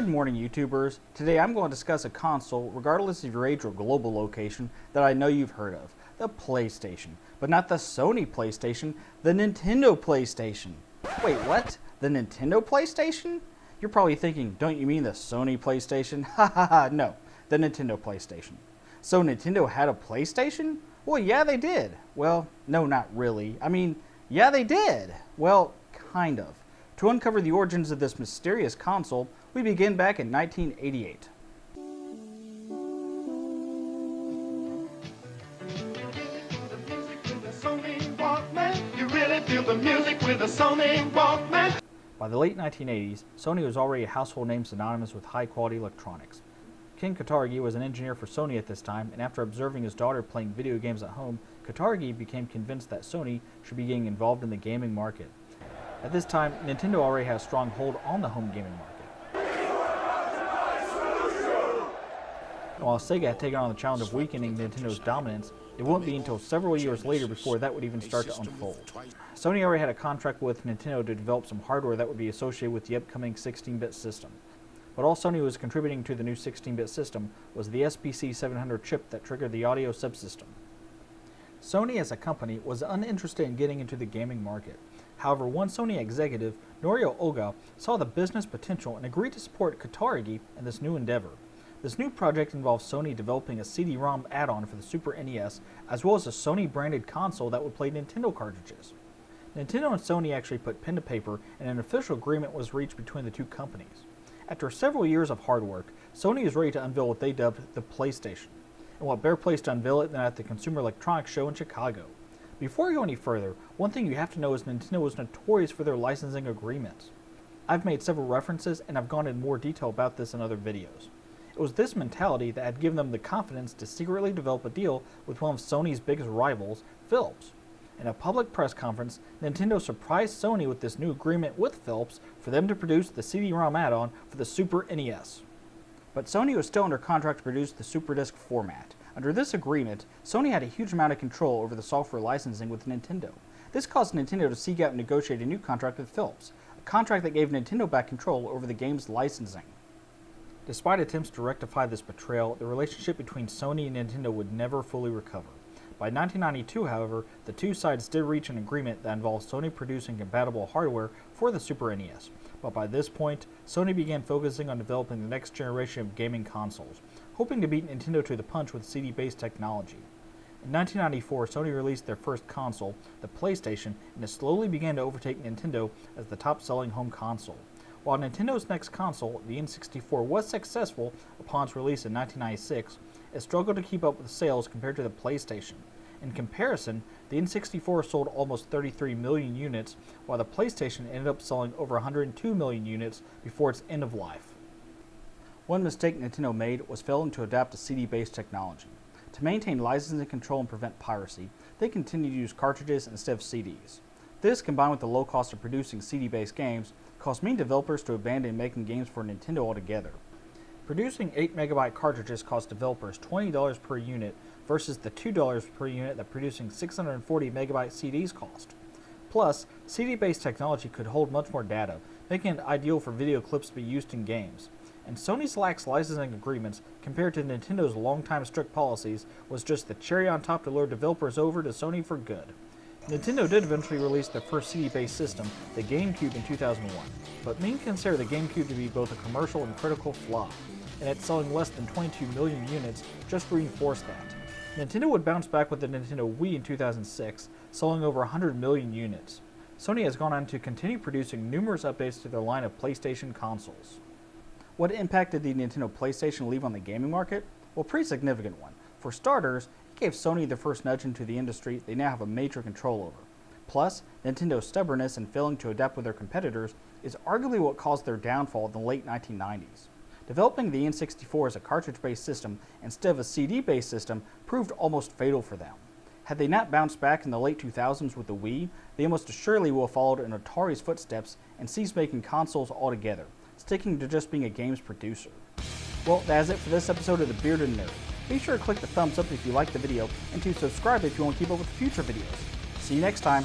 Good morning, YouTubers. Today I'm going to discuss a console, regardless of your age or global location, that I know you've heard of. The PlayStation. But not the Sony PlayStation, the Nintendo PlayStation. Wait, what? The Nintendo PlayStation? You're probably thinking, don't you mean the Sony PlayStation? Ha ha ha, no. The Nintendo PlayStation. So Nintendo had a PlayStation? Well, yeah, they did. Well, no, not really. I mean, yeah, they did. Well, kind of. To uncover the origins of this mysterious console, we begin back in 1988. By the late 1980s, Sony was already a household name synonymous with high-quality electronics. Ken Katargi was an engineer for Sony at this time, and after observing his daughter playing video games at home, Katargi became convinced that Sony should be getting involved in the gaming market. At this time, Nintendo already had a strong hold on the home gaming market. And while Sega had taken on the challenge of weakening Nintendo's dominance, it wouldn't be until several years later before that would even start to unfold. Sony already had a contract with Nintendo to develop some hardware that would be associated with the upcoming 16-bit system. But all Sony was contributing to the new 16-bit system was the SPC 700 chip that triggered the audio subsystem. Sony as a company was uninterested in getting into the gaming market. However, one Sony executive, Norio Oga, saw the business potential and agreed to support Katargi in this new endeavor. This new project involved Sony developing a CD-ROM add-on for the Super NES, as well as a Sony-branded console that would play Nintendo cartridges. Nintendo and Sony actually put pen to paper, and an official agreement was reached between the two companies. After several years of hard work, Sony is ready to unveil what they dubbed the PlayStation. And what better place to unveil it than at the Consumer Electronics Show in Chicago. Before we go any further, one thing you have to know is Nintendo was notorious for their licensing agreements. I've made several references, and I've gone into more detail about this in other videos. It was this mentality that had given them the confidence to secretly develop a deal with one of Sony's biggest rivals, Philips. In a public press conference, Nintendo surprised Sony with this new agreement with Philips for them to produce the CD-ROM add-on for the Super NES. But Sony was still under contract to produce the Super Disc format. Under this agreement, Sony had a huge amount of control over the software licensing with Nintendo. This caused Nintendo to seek out and negotiate a new contract with Philips, a contract that gave Nintendo back control over the game's licensing. Despite attempts to rectify this betrayal, the relationship between Sony and Nintendo would never fully recover. By 1992, however, the two sides did reach an agreement that involved Sony producing compatible hardware for the Super NES. But by this point, Sony began focusing on developing the next generation of gaming consoles, hoping to beat Nintendo to the punch with CD-based technology. In 1994, Sony released their first console, the PlayStation, and it slowly began to overtake Nintendo as the top-selling home console. While Nintendo's next console, the N64, was successful upon its release in 1996, it struggled to keep up with sales compared to the PlayStation. In comparison, the N64 sold almost 33 million units, while the PlayStation ended up selling over 102 million units before its end of life. One mistake Nintendo made was failing to adapt to CD-based technology. To maintain licensing control and prevent piracy, they continued to use cartridges instead of CDs. This, combined with the low cost of producing CD-based games, caused many developers to abandon making games for Nintendo altogether. Producing 8MB cartridges cost developers $20 per unit versus the $2 per unit that producing 640MB CDs cost. Plus, CD-based technology could hold much more data, making it ideal for video clips to be used in games. And Sony's lax licensing agreements, compared to Nintendo's longtime strict policies, was just the cherry on top to lure developers over to Sony for good. Nintendo did eventually release their first CD-based system, the Gamecube, in 2001, but many consider the Gamecube to be both a commercial and critical flop, and its selling less than 22 million units just reinforced that. Nintendo would bounce back with the Nintendo Wii in 2006, selling over 100 million units. Sony has gone on to continue producing numerous updates to their line of PlayStation consoles. What impact did the Nintendo PlayStation leave on the gaming market? Well, a pretty significant one. For starters, it gave Sony the first nudge into the industry they now have a major control over. Plus, Nintendo's stubbornness in failing to adapt with their competitors is arguably what caused their downfall in the late 1990s. Developing the N64 as a cartridge-based system instead of a CD-based system proved almost fatal for them. Had they not bounced back in the late 2000s with the Wii, they almost assuredly will have followed in Atari's footsteps and ceased making consoles altogether, sticking to just being a games producer. Well, that is it for this episode of The Bearded Nerd. Be sure to click the thumbs up if you liked the video, and to subscribe if you want to keep up with future videos. See you next time.